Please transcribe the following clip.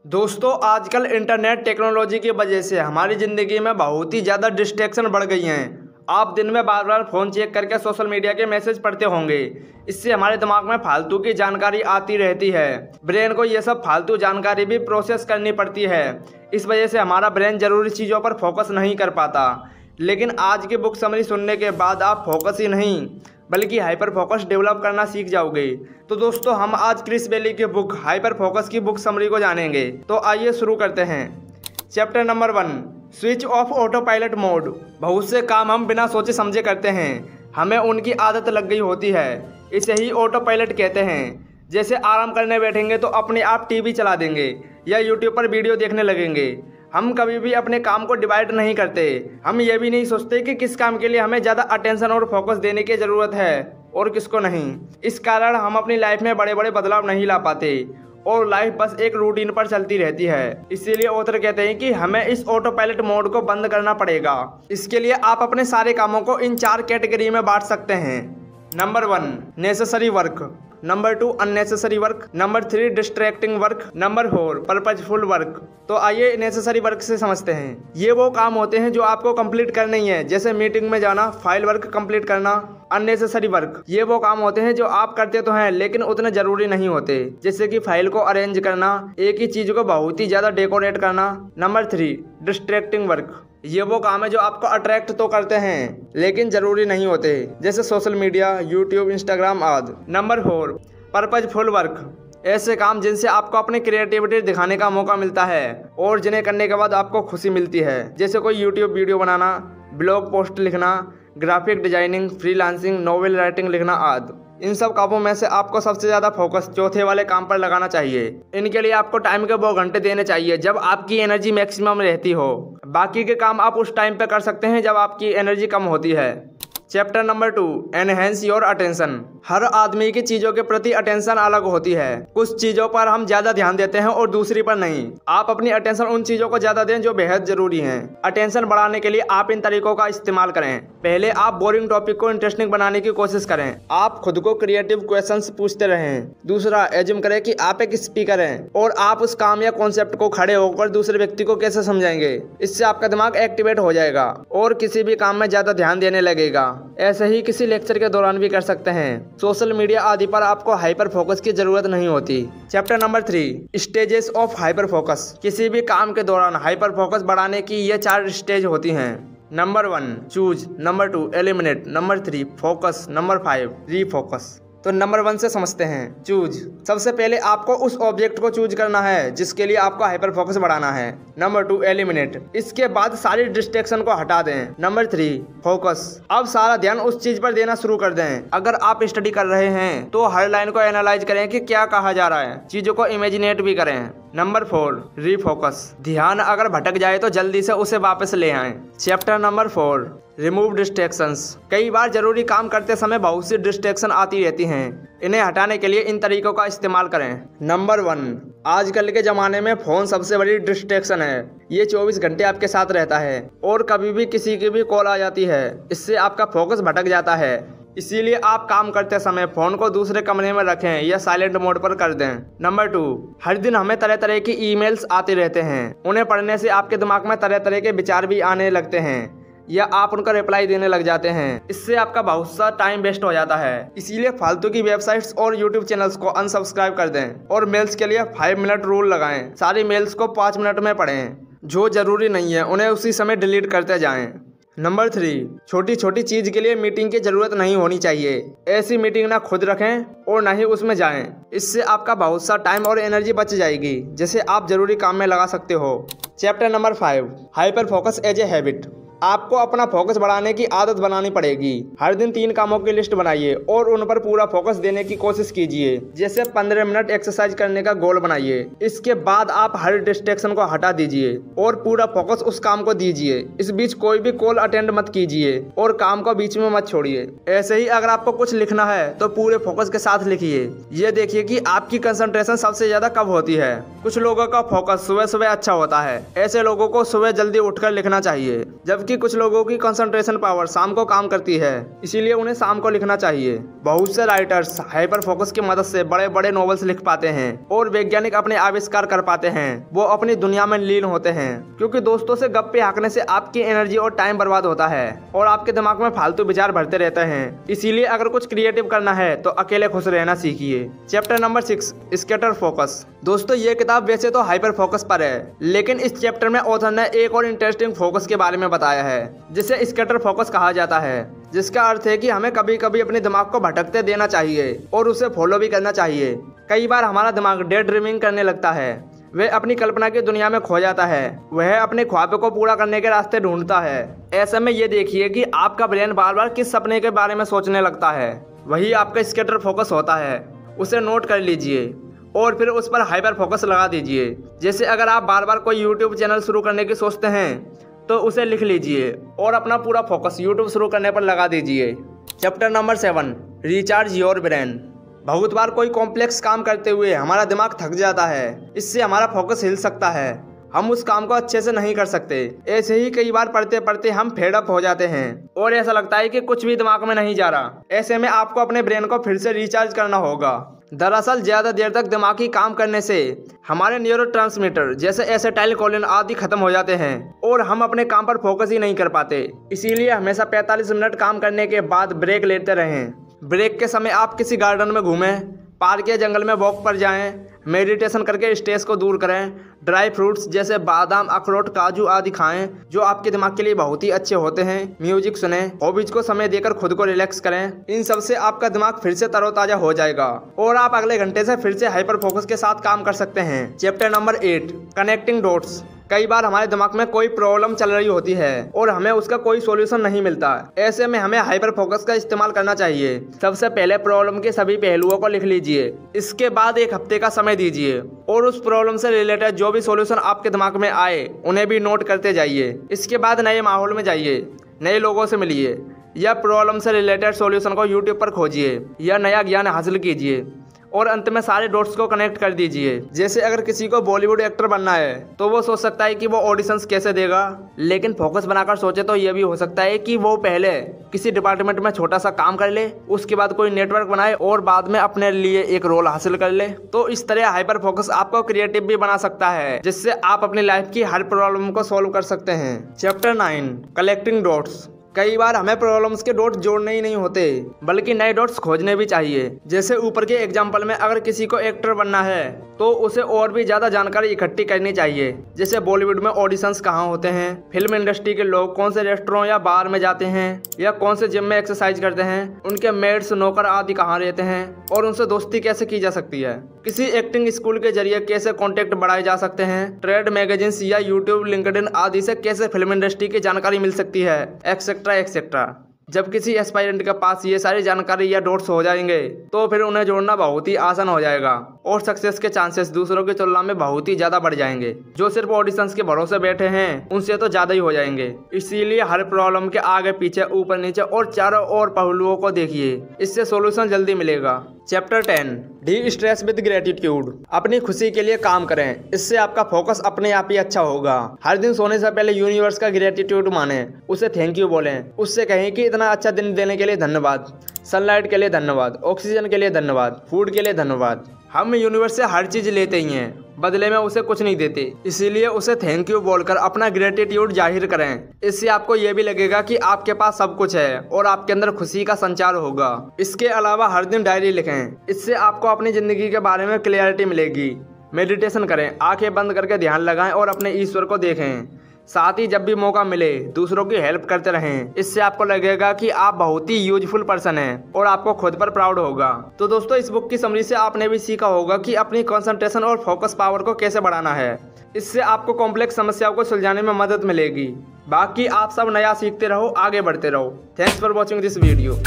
दोस्तों आजकल internet technology की वजह से हमारी ज़िंदगी में बहुत ही ज़्यादा डिस्ट्रैक्शन बढ़ गई हैं। आप दिन में बार बार फ़ोन चेक करके सोशल मीडिया के मैसेज पढ़ते होंगे। इससे हमारे दिमाग में फालतू की जानकारी आती रहती है। ब्रेन को ये सब फालतू जानकारी भी प्रोसेस करनी पड़ती है। इस वजह से हमारा ब्रेन ज़रूरी चीज़ों पर फोकस नहीं कर पाता। लेकिन आज की बुक समरी सुनने के बाद आप फोकस ही नहीं बल्कि हाइपर फोकस डेवलप करना सीख जाओगे। तो दोस्तों हम आज क्रिस बेली की बुक हाइपर फोकस की बुक समरी को जानेंगे। तो आइए शुरू करते हैं। Chapter number 1, switch off auto pilot mode. बहुत से काम हम बिना सोचे समझे करते हैं, हमें उनकी आदत लग गई होती है। इसे ही ऑटो पायलट कहते हैं। जैसे आराम करने बैठेंगे तो अपने आप टीवी चला देंगे या यूट्यूब पर वीडियो देखने लगेंगे। हम कभी भी अपने काम को डिवाइड नहीं करते। हम ये भी नहीं सोचते कि किस काम के लिए हमें ज़्यादा अटेंशन और फोकस देने की ज़रूरत है और किसको नहीं। इस कारण हम अपनी लाइफ में बड़े बड़े बदलाव नहीं ला पाते और लाइफ बस एक रूटीन पर चलती रहती है। इसीलिए ऑथर कहते हैं कि हमें इस ऑटो पायलट मोड को बंद करना पड़ेगा। इसके लिए आप अपने सारे कामों को इन 4 कैटेगरी में बांट सकते हैं। Number 1, necessary work. Number 2, unnecessary work. Number 3, distracting work. Number 4, purposeful work. तो आइए नेसेसरी वर्क से समझते हैं। ये वो काम होते हैं जो आपको कंप्लीट करने ही है, जैसे मीटिंग में जाना, फाइल वर्क कंप्लीट करना। अननेसेसरी वर्क ये वो काम होते हैं जो आप करते तो हैं लेकिन उतने जरूरी नहीं होते, जैसे कि फाइल को अरेंज करना, एक ही चीज को बहुत ही ज्यादा डेकोरेट करना। नंबर 3, डिस्ट्रैक्टिंग वर्क ये वो काम है जो आपको अट्रैक्ट तो करते हैं लेकिन जरूरी नहीं होते, जैसे सोशल मीडिया, यूट्यूब, इंस्टाग्राम आदि। नंबर 4, पर्पजफुल वर्क ऐसे काम जिनसे आपको अपनी क्रिएटिविटी दिखाने का मौका मिलता है और जिन्हें करने के बाद आपको खुशी मिलती है, जैसे कोई यूट्यूब वीडियो बनाना, ब्लॉग पोस्ट लिखना, graphic designing, freelancing, novel writing लिखना आदि। इन सब कामों में से आपको सबसे ज़्यादा फोकस चौथे वाले काम पर लगाना चाहिए। इनके लिए आपको टाइम के वो घंटे देने चाहिए जब आपकी एनर्जी मैक्सिमम रहती हो। बाकी के काम आप उस टाइम पे कर सकते हैं जब आपकी एनर्जी कम होती है। Chapter number 2, enhance your attention. हर आदमी की चीज़ों के प्रति अटेंशन अलग होती है। कुछ चीज़ों पर हम ज़्यादा ध्यान देते हैं और दूसरी पर नहीं। आप अपनी अटेंशन उन चीज़ों को ज़्यादा दें जो बेहद ज़रूरी हैं। अटेंशन बढ़ाने के लिए आप इन तरीकों का इस्तेमाल करें। पहले आप बोरिंग टॉपिक को इंटरेस्टिंग बनाने की कोशिश करें। आप खुद को क्रिएटिव क्वेश्चंस पूछते रहें। दूसरा, एज्यूम करें कि आप एक स्पीकर हैं और आप उस काम या कॉन्सेप्ट को खड़े होकर दूसरे व्यक्ति को कैसे समझाएंगे। इससे आपका दिमाग एक्टिवेट हो जाएगा और किसी भी काम में ज़्यादा ध्यान देने लगेगा। ऐसे ही किसी लेक्चर के दौरान भी कर सकते हैं। सोशल मीडिया आदि पर आपको हाइपर फोकस की जरूरत नहीं होती। Chapter number 3, stages of hyper focus. किसी भी काम के दौरान हाइपर फोकस बढ़ाने की ये 4 स्टेज होती हैं। Number 1, choose. Number 2, eliminate. Number 3, focus. Number 5, refocus. तो नंबर 1 से समझते हैं। चूज। सबसे पहले आपको उस ऑब्जेक्ट को चूज करना है जिसके लिए आपको हाइपर फोकस बढ़ाना है। Number 2, eliminate. इसके बाद सारी डिस्ट्रैक्शन को हटा दें। Number 3, focus. अब सारा ध्यान उस चीज पर देना शुरू कर दें। अगर आप स्टडी कर रहे हैं तो हर लाइन को एनालाइज करें कि क्या कहा जा रहा है, चीजों को इमेजिनेट भी करें। Number 4, refocus. ध्यान अगर भटक जाए तो जल्दी से उसे वापस ले आएं। Chapter number 4, remove distractions. कई बार जरूरी काम करते समय बहुत सी डिस्ट्रैक्शन आती रहती हैं। इन्हें हटाने के लिए इन तरीकों का इस्तेमाल करें। नंबर 1, आजकल के ज़माने में फ़ोन सबसे बड़ी डिस्ट्रैक्शन है। ये 24 घंटे आपके साथ रहता है और कभी भी किसी की भी कॉल आ जाती है। इससे आपका फोकस भटक जाता है। इसीलिए आप काम करते समय फ़ोन को दूसरे कमरे में रखें या साइलेंट मोड पर कर दें। नंबर 2, हर दिन हमें तरह तरह की ईमेल्स आते रहते हैं। उन्हें पढ़ने से आपके दिमाग में तरह तरह के विचार भी आने लगते हैं या आप उनका रिप्लाई देने लग जाते हैं। इससे आपका बहुत सा टाइम वेस्ट हो जाता है। इसीलिए फालतू की वेबसाइट्स और यूट्यूब चैनल्स को अनसब्सक्राइब कर दें और मेल्स के लिए 5 मिनट रूल लगाएं। सारी मेल्स को 5 मिनट में पढ़ें। जो जरूरी नहीं है उन्हें उसी समय डिलीट करते जाएं। नंबर 3, छोटी छोटी चीज़ के लिए मीटिंग की ज़रूरत नहीं होनी चाहिए। ऐसी मीटिंग ना खुद रखें और ना ही उसमें जाएं। इससे आपका बहुत सा टाइम और एनर्जी बच जाएगी जिसे आप ज़रूरी काम में लगा सकते हो। Chapter number 5, hyper focus as a habit. आपको अपना फोकस बढ़ाने की आदत बनानी पड़ेगी। हर दिन 3 कामों की लिस्ट बनाइए और उन पर पूरा फोकस देने की कोशिश कीजिए। जैसे 15 मिनट एक्सरसाइज करने का गोल बनाइए। इसके बाद आप हर डिस्ट्रैक्शन को हटा दीजिए और पूरा फोकस उस काम को दीजिए। इस बीच कोई भी कॉल अटेंड मत कीजिए और काम को बीच में मत छोड़िए। ऐसे ही अगर आपको कुछ लिखना है तो पूरे फोकस के साथ लिखिए। ये देखिए कि आपकी कंसंट्रेशन सबसे ज़्यादा कब होती है। कुछ लोगों का फोकस सुबह सुबह अच्छा होता है। ऐसे लोगों को सुबह जल्दी उठकर लिखना चाहिए, जबकि क्योंकि कुछ लोगों की कंसंट्रेशन पावर शाम को काम करती है, इसीलिए उन्हें शाम को लिखना चाहिए। बहुत से राइटर्स हाइपर फोकस की मदद से बड़े बड़े नॉवेल्स लिख पाते हैं और वैज्ञानिक अपने आविष्कार कर पाते हैं। वो अपनी दुनिया में लीन होते हैं, क्योंकि दोस्तों से गप्पे हाँकने से आपकी एनर्जी और टाइम बर्बाद होता है और आपके दिमाग में फालतू विचार भरते रहते हैं। इसीलिए अगर कुछ क्रिएटिव करना है तो अकेले खुश रहना सीखिए। Chapter number 6, scatter focus. दोस्तों ये किताब वैसे तो हाइपर फोकस पर है, लेकिन इस चैप्टर में ऑथर ने एक और इंटरेस्टिंग फोकस के बारे में बताया है, जिसे स्कैटर फोकस कहा जाता है, जिसका अर्थ है कि हमें कभी कभी अपने दिमाग को भटकते देना चाहिए और उसे फॉलो भी करना चाहिए। कई बार हमारा दिमाग डे ड्रीमिंग करने लगता है, वह अपनी कल्पना की दुनिया में खो जाता है, वह अपने ख्वाब को पूरा करने के रास्ते ढूंढता है। ऐसे में ये देखिए कि आपका ब्रेन बार बार किस सपने के बारे में सोचने लगता है, वही आपका स्कैटर फोकस होता है। उसे नोट कर लीजिए और फिर उस पर हाइपर फोकस लगा दीजिए। जैसे अगर आप बार बार कोई यूट्यूब चैनल शुरू करने की सोचते हैं तो उसे लिख लीजिए और अपना पूरा फोकस यूट्यूब शुरू करने पर लगा दीजिए। Chapter number 7, recharge your brain. बहुत बार कोई कॉम्प्लेक्स काम करते हुए हमारा दिमाग थक जाता है, इससे हमारा फोकस हिल सकता है, हम उस काम को अच्छे से नहीं कर सकते। ऐसे ही कई बार पढ़ते पढ़ते हम फेड अप हो जाते हैं और ऐसा लगता है कि कुछ भी दिमाग में नहीं जा रहा। ऐसे में आपको अपने ब्रेन को फिर से रिचार्ज करना होगा। दरअसल ज़्यादा देर तक दिमागी काम करने से हमारे न्यूरोट्रांसमीटर जैसे एसिटाइलकोलिन आदि खत्म हो जाते हैं और हम अपने काम पर फोकस ही नहीं कर पाते। इसीलिए हमेशा 45 मिनट काम करने के बाद ब्रेक लेते रहें। ब्रेक के समय आप किसी गार्डन में घूमें, पार्क या जंगल में वॉक पर जाएं, मेडिटेशन करके स्ट्रेस को दूर करें, ड्राई फ्रूट्स जैसे बादाम, अखरोट, काजू आदि खाएं जो आपके दिमाग के लिए बहुत ही अच्छे होते हैं। म्यूजिक सुने, हॉबीज को समय देकर खुद को रिलैक्स करें। इन सब से आपका दिमाग फिर से तरोताजा हो जाएगा और आप अगले घंटे से फिर से हाइपर फोकस के साथ काम कर सकते हैं। Chapter number 8, connecting dots. कई बार हमारे दिमाग में कोई प्रॉब्लम चल रही होती है और हमें उसका कोई सॉल्यूशन नहीं मिलता। ऐसे में हमें हाइपर फोकस का इस्तेमाल करना चाहिए। सबसे पहले प्रॉब्लम के सभी पहलुओं को लिख लीजिए। इसके बाद एक हफ्ते का समय दीजिए और उस प्रॉब्लम से रिलेटेड जो भी सॉल्यूशन आपके दिमाग में आए उन्हें भी नोट करते जाइए। इसके बाद नए माहौल में जाइए, नए लोगों से मिलिए या प्रॉब्लम से रिलेटेड सॉल्यूशन को यूट्यूब पर खोजिए या नया ज्ञान हासिल कीजिए और अंत में सारे डॉट्स को कनेक्ट कर दीजिए। जैसे अगर किसी को बॉलीवुड एक्टर बनना है तो वो सोच सकता है कि वो ऑडिशंस कैसे देगा, लेकिन फोकस बनाकर सोचे तो ये भी हो सकता है कि वो पहले किसी डिपार्टमेंट में छोटा सा काम कर ले, उसके बाद कोई नेटवर्क बनाए और बाद में अपने लिए एक रोल हासिल कर ले। तो इस तरह हाइपर फोकस आपको क्रिएटिव भी बना सकता है, जिससे आप अपनी लाइफ की हर प्रॉब्लम को सॉल्व कर सकते हैं। Chapter 9, collecting dots. कई बार हमें प्रॉब्लम्स के डॉट्स जोड़ने ही नहीं होते, बल्कि नए डॉट्स खोजने भी चाहिए। जैसे ऊपर के एग्जाम्पल में अगर किसी को एक्टर बनना है तो उसे और भी ज़्यादा जानकारी इकट्ठी करनी चाहिए। जैसे बॉलीवुड में ऑडिशंस कहाँ होते हैं, फिल्म इंडस्ट्री के लोग कौन से रेस्टोरेंट या बार में जाते हैं या कौन से जिम में एक्सरसाइज करते हैं, उनके मेड्स, नौकर आदि कहाँ रहते हैं और उनसे दोस्ती कैसे की जा सकती है, किसी एक्टिंग स्कूल के जरिए कैसे कॉन्टेक्ट बढ़ाए जा सकते हैं, ट्रेड मैगजीन्स या यूट्यूब, लिंक्डइन आदि से कैसे फिल्म इंडस्ट्री की जानकारी मिल सकती है, एक्सेट्रा एक्सेट्रा। जब किसी एस्पायरेंट के पास ये सारी जानकारी या डॉट्स हो जाएंगे तो फिर उन्हें जोड़ना बहुत ही आसान हो जाएगा और सक्सेस के चांसेस दूसरों की तुलना में बहुत ही ज़्यादा बढ़ जाएंगे। जो सिर्फ ऑडिशंस के भरोसे बैठे हैं उनसे तो ज़्यादा ही हो जाएंगे। इसीलिए हर प्रॉब्लम के आगे पीछे, ऊपर नीचे और चारों ओर पहलुओं को देखिए, इससे सॉल्यूशन जल्दी मिलेगा। Chapter 10, D stress with gratitude. अपनी खुशी के लिए काम करें, इससे आपका फोकस अपने आप ही अच्छा होगा। हर दिन सोने से पहले यूनिवर्स का ग्रेटिट्यूड माने, उसे थैंक यू बोलें, उससे कहें कि इतना अच्छा दिन देने के लिए धन्यवाद, सनलाइट के लिए धन्यवाद, ऑक्सीजन के लिए धन्यवाद, फूड के लिए धन्यवाद। हम यूनिवर्स से हर चीज़ लेते ही हैं, बदले में उसे कुछ नहीं देते। इसीलिए उसे थैंक यू बोलकर अपना ग्रेटिट्यूड जाहिर करें। इससे आपको ये भी लगेगा कि आपके पास सब कुछ है और आपके अंदर खुशी का संचार होगा। इसके अलावा हर दिन डायरी लिखें, इससे आपको अपनी ज़िंदगी के बारे में क्लियरिटी मिलेगी। मेडिटेशन करें, आंखें बंद करके ध्यान लगाएं और अपने ईश्वर को देखें। साथ ही जब भी मौका मिले दूसरों की हेल्प करते रहें, इससे आपको लगेगा कि आप बहुत ही यूजफुल पर्सन हैं और आपको खुद पर प्राउड होगा। तो दोस्तों, इस बुक की समरी से आपने भी सीखा होगा कि अपनी कंसंट्रेशन और फोकस पावर को कैसे बढ़ाना है। इससे आपको कॉम्प्लेक्स समस्याओं को सुलझाने में मदद मिलेगी। बाकी आप सब नया सीखते रहो, आगे बढ़ते रहो। Thanks for watching this video.